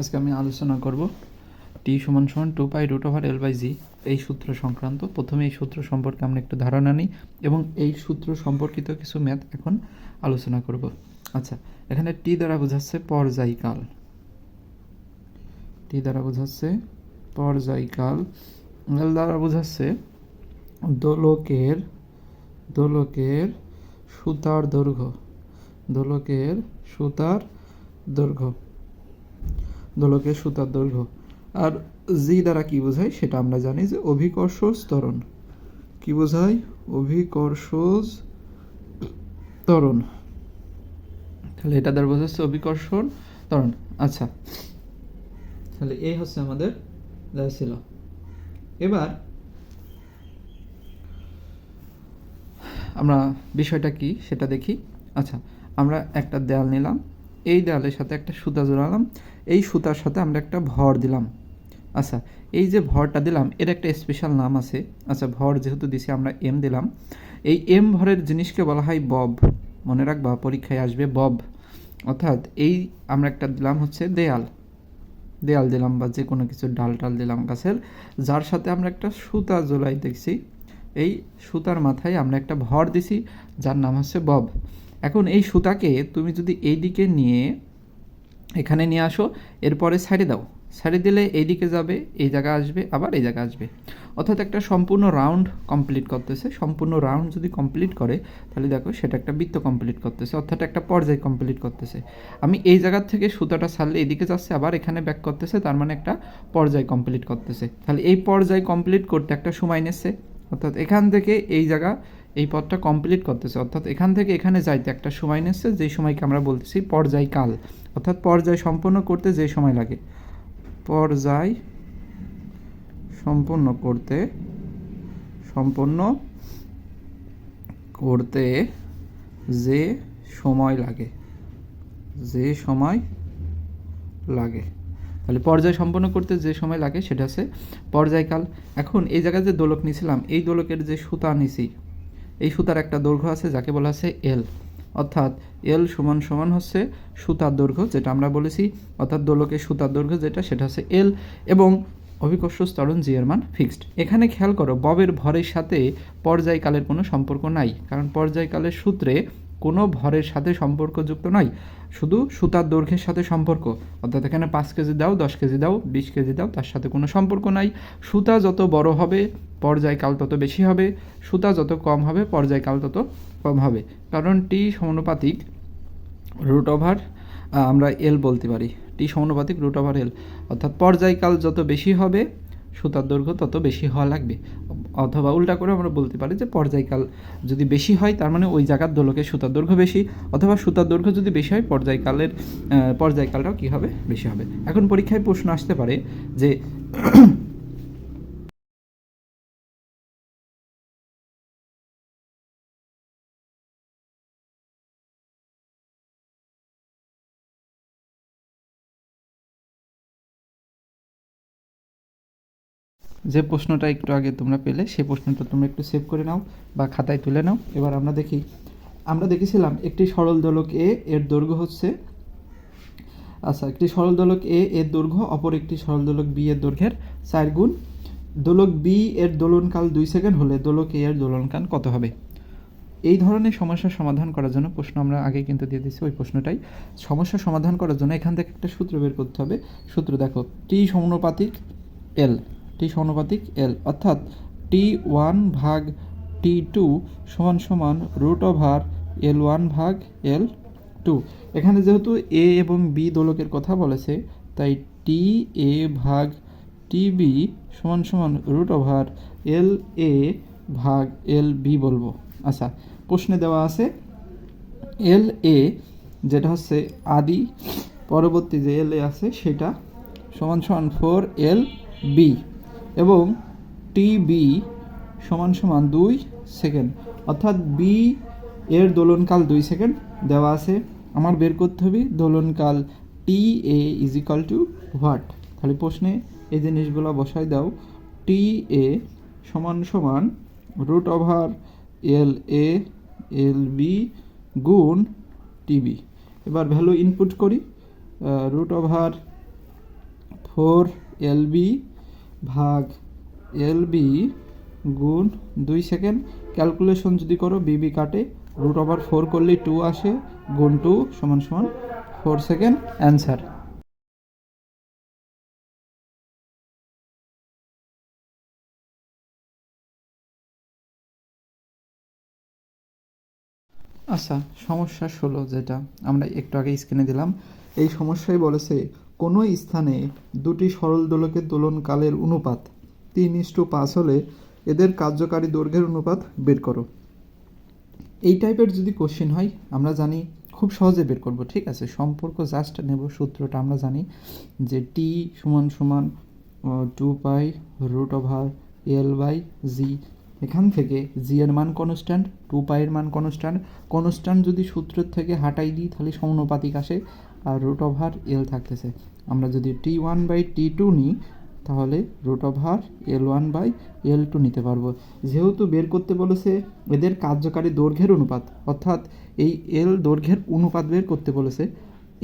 আজকে আমি আলোচনা করব টি সমান সমান 2π√L/g এই সূত্র সংক্রান্ত। প্রথমে এই সূত্র সম্পর্কে আমরা একটু ধারণা নিই এবং এই সূত্র সম্পর্কিত কিছু ম্যাথ এখন আলোচনা করব। আচ্ছা, এখানে টি দ্বারা বোঝাচ্ছে পর্যায়কাল, টি দ্বারা বোঝাচ্ছে পর্যায়কাল, এল দ্বারা বোঝাচ্ছে দোলকের সুতার দৈর্ঘ্য, দোলকের সুতার দৈর্ঘ্য। আর জি দ্বারা কি বোঝায় সেটা আমরা জানি যে অভিকর্ষজ ত্বরণ। কি বোঝায়? অভিকর্ষজ ত্বরণ। তাহলে এটা দ্বারা বোঝাচ্ছে অভিকর্ষণ ত্বরণ। আচ্ছা, তাহলে এই হচ্ছে আমাদের যা ছিল। এবার আমরা বিষয়টা কি সেটা দেখি। আচ্ছা, আমরা একটা দেয়াল নিলাম, এই দেয়ালের সাথে একটা সুতা জোড়ালাম, এই সুতার সাথে আমরা একটা ভর দিলাম। আচ্ছা, এই যে ভরটা দিলাম এর একটা স্পেশাল নাম আছে। আচ্ছা, ভর যেহেতু দিছি আমরা এম দিলাম, এই এম ভরের জিনিসকে বলা হয় বব। মনে রাখবা, পরীক্ষায় আসবে বব। অর্থাৎ এই আমরা একটা দিলাম হচ্ছে দেয়াল দিলাম বা যে কোনো কিছু ডাল দিলাম গাছের, যার সাথে আমরা একটা সুতা ঝোলাই দেখছি। এই সুতার মাথায় আমরা একটা ভর দিছি যার নাম হচ্ছে বব। এখন এই সুতাকে তুমি যদি এই দিকে নিয়ে এখানে নিয়ে আসো, এরপরে সাইডে দাও, সাইডে দিলে এই দিকে যাবে, এই জায়গা আসবে, আবার এই জায়গা আসবে। অর্থাৎ একটা সম্পূর্ণ রাউন্ড কমপ্লিট করতেছে। সম্পূর্ণ রাউন্ড যদি কমপ্লিট করে তাহলে দেখো সেটা একটা বৃত্ত কমপ্লিট করতেছে, অর্থাৎ একটা পর্যায় কমপ্লিট করতেছে। আমি এই জায়গার থেকে সুতাটা ছাড়লে এদিকে যাচ্ছে, আবার এখানে ব্যাক করতেছে, তার মানে একটা পর্যায় কমপ্লিট করতেছে। তাহলে এই পর্যায় কমপ্লিট করতে একটা সময় নিচ্ছে, অর্থাৎ এখান থেকে এই জায়গা এই পথটা কমপ্লিট করতেছে, অর্থাৎ এখান থেকে এখানে যাইতে একটা সময় নিচ্ছে, যেই সময়কে আমরা বলতেছি পর্যায়কাল। অর্থাৎ পর্যায় সম্পন্ন করতে যে সময় লাগে, পর্যায় সম্পন্ন করতে যে সময় লাগে, তাহলে পর্যায় সম্পন্ন করতে যে সময় লাগে সেটা হচ্ছে পর্যায়কাল। এখন এই জায়গায় যে দোলক নিয়েছিলাম, এই দোলকের যে সুতা নিছি, এই সুতার একটা দৈর্ঘ্য আছে যাকে বলা আছে এল। অর্থাৎ এল সমান সমান হচ্ছে সুতার দৈর্ঘ্য, যেটা আমরা বলেছি, অর্থাৎ দোলকের সুতার দৈর্ঘ্য যেটা, সেটা হচ্ছে এল, এবং অভিকর্ষজ ত্বরণ জি এর মান ফিক্সড। এখানে খেয়াল করো, ববের ভরের সাথে পর্যায়কালের কোনো সম্পর্ক নাই, কারণ পর্যায়কালের সূত্রে কোনো ভরের সাথে সম্পর্কযুক্ত নয়, শুধু সুতার দৈর্ঘ্যের সাথে সম্পর্ক। অর্থাৎ এখানে 5 কেজি দাও, 10 কেজি দাও, 20 কেজি দাও, তার সাথে কোনো সম্পর্ক নাই। সুতা যত বড় হবে পর্যায়কাল তত বেশি হবে, সুতা যত কম হবে পর্যায়কাল তত কম হবে, কারণ টি সমানুপাতিক √, আমরা এল বলতে পারি, টি সমানুপাতিক √L। অর্থাৎ পর্যায়কাল যত বেশি হবে সুতার দৈর্ঘ্য তত বেশি হওয়া লাগবে। অথবা উল্টা করে আমরা বলতে পারি যে পর্যায়কাল যদি বেশি হয় তার মানে ওই জায়গার দোলকের সুতার দৈর্ঘ্য বেশি, অথবা সুতার দৈর্ঘ্য যদি বেশি হয় পর্যায়কালটাও কী হবে? বেশি হবে। এখন পরীক্ষায় প্রশ্ন আসতে পারে যে যে প্রশ্নটা একটু আগে তোমরা পেলে সেই প্রশ্নটা তোমরা একটু সেভ করে নাও বা খাতায় তুলে নাও। এবার আমরা দেখি, আমরা দেখেছিলাম একটি সরল দোলক এ এর দৈর্ঘ্য হচ্ছে, আচ্ছা, একটি সরল দোলক এ এর দৈর্ঘ্য অপর একটি সরল দোলক বি এর দৈর্ঘ্যের 4 গুণ। দোলক বি এর দোলনকাল 2 সেকেন্ড হলে দোলক এ এর দোলনকাল কত হবে? এই ধরনের সমস্যার সমাধান করার জন্য প্রশ্ন আমরা আগে কিন্তু দিয়ে দিচ্ছি, ওই প্রশ্নটাই। সমস্যা সমাধান করার জন্য এখান থেকে একটা সূত্র বের করতে হবে। সূত্র দেখো, টি সমানুপাতিক এল, অর্থাৎ T1/T2 সমান সমান √L1/L2। এখানে যেহেতু এ এবং বি দোলকের কথা বলেছে, তাই TA/TB সমান সমান √LA/LB বলবো। আচ্ছা, প্রশ্নে দেওয়া আছে LA যেটা হচ্ছে আদি, পরবর্তী যে LA আছে সেটা সমান সমান 4LB, এবং TB সমান সমান 2 সেকেন্ড, অর্থাৎ বি এর দোলনকাল 2 সেকেন্ড দেওয়া আছে। আমার বের করতে হবে দোলনকাল TA = হোয়াট। তাহলে প্রশ্নে এই জিনিসগুলো বসাই দাও। TA সমান সমান √LA/LB গুণ TB। এবার ভ্যালু ইনপুট করি, √LA 4 LB ভাগ LB গুণ 2 সেকেন্ড। ক্যালকুলেশন যদি করো বিবি কাটে, √4 করলেই 2 আসে, গুণ 2 সমান সমান 4 সেকেন্ড, অ্যান্সার। আচ্ছা, সমস্যা 16 যেটা আমরা একটু আগে স্ক্রিনে দিলাম, এই সমস্যায় বলেছে কোনো স্থানে দুটি সরল দোলকের দোলনকালের অনুপাত 3:5 হলে এদের কার্যকারী দৈর্ঘ্যের অনুপাত বের করো। এই টাইপের যদি কোশ্চেন হয় আমরা জানি খুব সহজে বের করব, ঠিক আছে। সম্পর্ক জাস্ট নেব, সূত্রটা আমরা জানি যে টি সমান সমান 2π√L/g। এখান থেকে জি এর মান কনস্ট্যান্ট, 2π এর মান কনস্ট্যান্ট। কনস্ট্যান্ট যদি সূত্রের থেকে হাটাই দিই তাহলে সমানুপাতিক আসে, আর √L থাকতেছে। আমরা যদি T1/T2 নিই তাহলে √L1/L2 নিতে পারবো। যেহেতু বের করতে বলেছে এদের কার্যকারী দৈর্ঘ্যের অনুপাত, অর্থাৎ এই এল দৈর্ঘ্যের অনুপাত বের করতে বলেছে,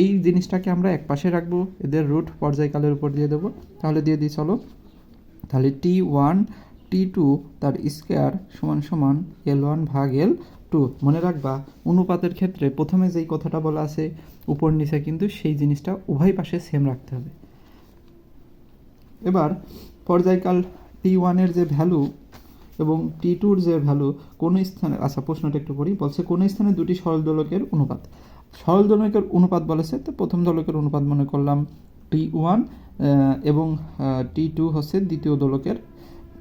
এই জিনিসটাকে আমরা এক পাশে রাখবো, এদের রুট পর্যায়কালের উপর দিয়ে দেবো। তাহলে দিয়ে দিই চলো। তাহলে T1T2 তার স্কোয়ার সমান সমান L1 ভাগ L2। মনে রাখবা অনুপাতের ক্ষেত্রে প্রথমে যেই কথাটা বলা আছে উপর নিচে, কিন্তু সেই জিনিসটা উভয় পাশে সেম রাখতে হবে। এবার পর্যায়কাল T1-এর যে ভ্যালু এবং T2-র যে ভ্যালু কোনো স্থানে, আচ্ছা প্রশ্নটা একটু পড়ি, বলছে কোনো স্থানে দুটি সরল দোলকের অনুপাত। সরল দোলকের অনুপাত বলেছে, তো প্রথম দোলকের অনুপাত মনে করলাম T1 এবং T2 হচ্ছে দ্বিতীয় দোলকের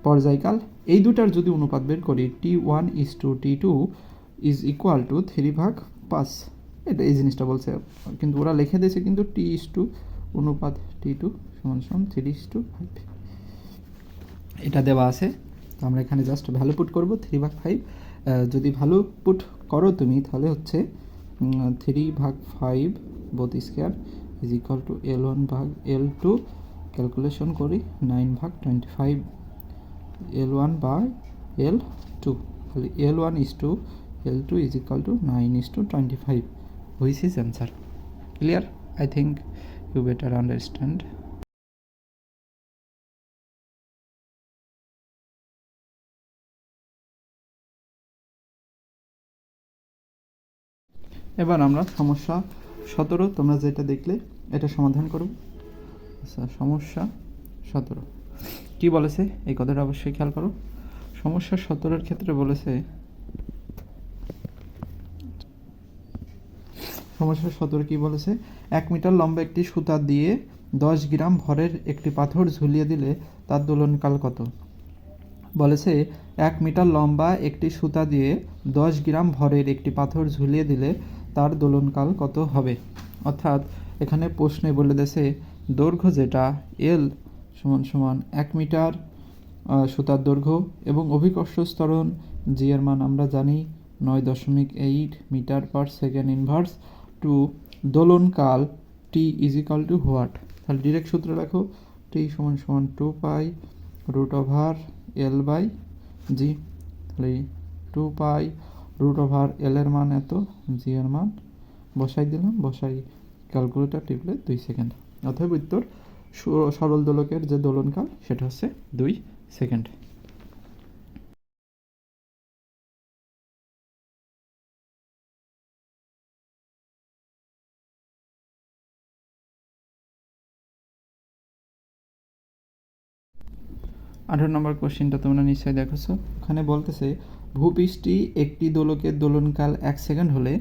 পর্যায়কাল। এই দুটার যদি অনুপাত বের করি T1:T2 ইজ ইকুয়াল টু 3/5। এটা এই জিনিসটা বলছে, কিন্তু ওরা লিখে দিয়েছে কিন্তু T অনুপাত T2 সমান সমান 3:5 এটা দেওয়া আছে। তো আমরা এখানে জাস্ট ভ্যালু পুট করব 3/5। যদি ভ্যালু পুট করো তুমি তাহলে হচ্ছে 3/5 both square is equal two L1 ভাগ L2। ক্যালকুলেশন করি 9/25 L1/L2। তাহলে L1:2 L2 is equal to 9:25, which is answer. Clear? I think you better understand. এবার আমরা সমস্যা 17, তোমরা যেটা দেখলে এটা সমাধান করব। আচ্ছা, সমস্যা 17 কি বলেছে এই কথাটা অবশ্যই খেয়াল করো। সমস্যা 17-এর ক্ষেত্রে বলেছে, সমস্যা 17 কি বলেছে, 1 মিটার লম্বা একটি সুতা দিয়ে 10 গ্রাম ভরের একটি পাথর ঝুলিয়ে দিলে তার দোলনকাল কত? বলেছে 1 মিটার লম্বা একটি সুতা দিয়ে 10 গ্রাম ভরের একটি পাথর ঝুলিয়ে দিলে তার দোলনকাল কত হবে? অর্থাৎ এখানে প্রশ্নে বলে দিয়েছে দৈর্ঘ্য যেটা এল সমান সমান 1 মিটার সুতার দৈর্ঘ্য এবং অভিকর্ষ ত্বরণ জি এর মান আমরা জানি 9.8 metre per second inverse two দোলনকাল T is equal to what. তাহলে ডিরেক্ট সূত্র রাখো, টি সমান সমান 2π√L/g। তাহলে 2π√L এর মান এত, জি এর মান বসাই দিলাম, বসাই ক্যালকুলেটর টিপলে 2 সেকেন্ড। অতএব উত্তর সরল দোলকের যে দোলনকাল সেটা হচ্ছে 2 সেকেন্ড। আঠারো নম্বর কোশ্চেনটা তোমরা নিশ্চয়ই দেখেছো। ওখানে বলতেছে ভূপৃষ্ঠে একটি দোলকের দোলনকাল 1 সেকেন্ড হলে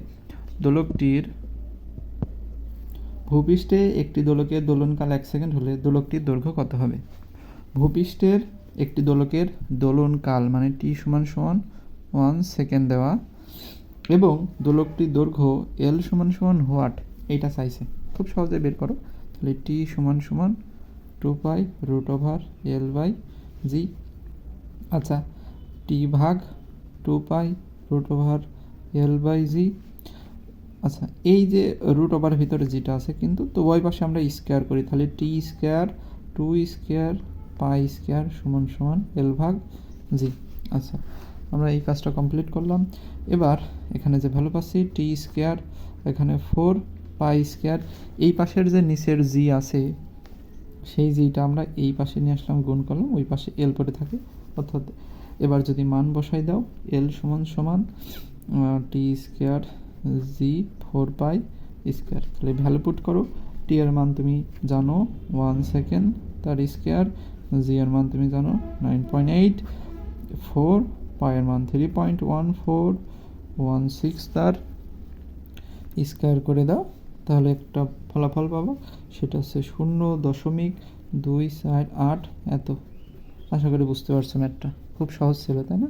দোলকটির ভূপৃষ্ঠে একটি দোলকের দোলনকাল 1 সেকেন্ড হলে দোলকটির দৈর্ঘ্য কত হবে? ভূপৃষ্ঠের একটি দোলকের দোলনকাল মানে টি সমান সমান 1 সেকেন্ড দেওয়া এবং দোলকটির দৈর্ঘ্য এল সমান সমান হোয়াট এইটা চাইছে। খুব সহজে বের করো। তাহলে টি সমান সমান 2π√L/g। আচ্ছা, টি ভাগ 2π√L/g। আচ্ছা, এই যে √ওভার ভিতরে যেটা আছে কিন্তু তো ওই পাশে আমরা স্কোয়ার করি, তাহলে টি স্কোয়ার 2 স্কোয়ার পাই স্কোয়ার সমান সমান L/g। আচ্ছা, আমরা এই কাজটা কমপ্লিট করলাম। এবার এখানে যে ভ্যালু পাচ্ছি টি স্কোয়ার, এখানে 4 পাই স্কোয়ার, এই পাশের যে নিচের জি আছে সেই জিটা আমরা এই পাশে নিয়ে আসলাম, গুণ করলাম, ওই পাশে এল পড়ে থাকে। অর্থাৎ এবার যদি মান বসাই দাও, এল সমান সমান টি স্কোয়ার জি 4 পাই স্কোয়ার। তাহলে ভ্যালু পুট করো, টি এর মান তুমি জানো 1 সেকেন্ড তার স্কোয়ার, জি এর মান তুমি জানো 9.8, 4 পায়ের মান 3.1416 তার স্কোয়ার করে দাও, তাহলে একটা ফলাফল পাবো, সেটা হচ্ছে 0.248। এত। আশা করি বুঝতে পারছো ম্যাথটা খুব সহজ ছিল, তাই না?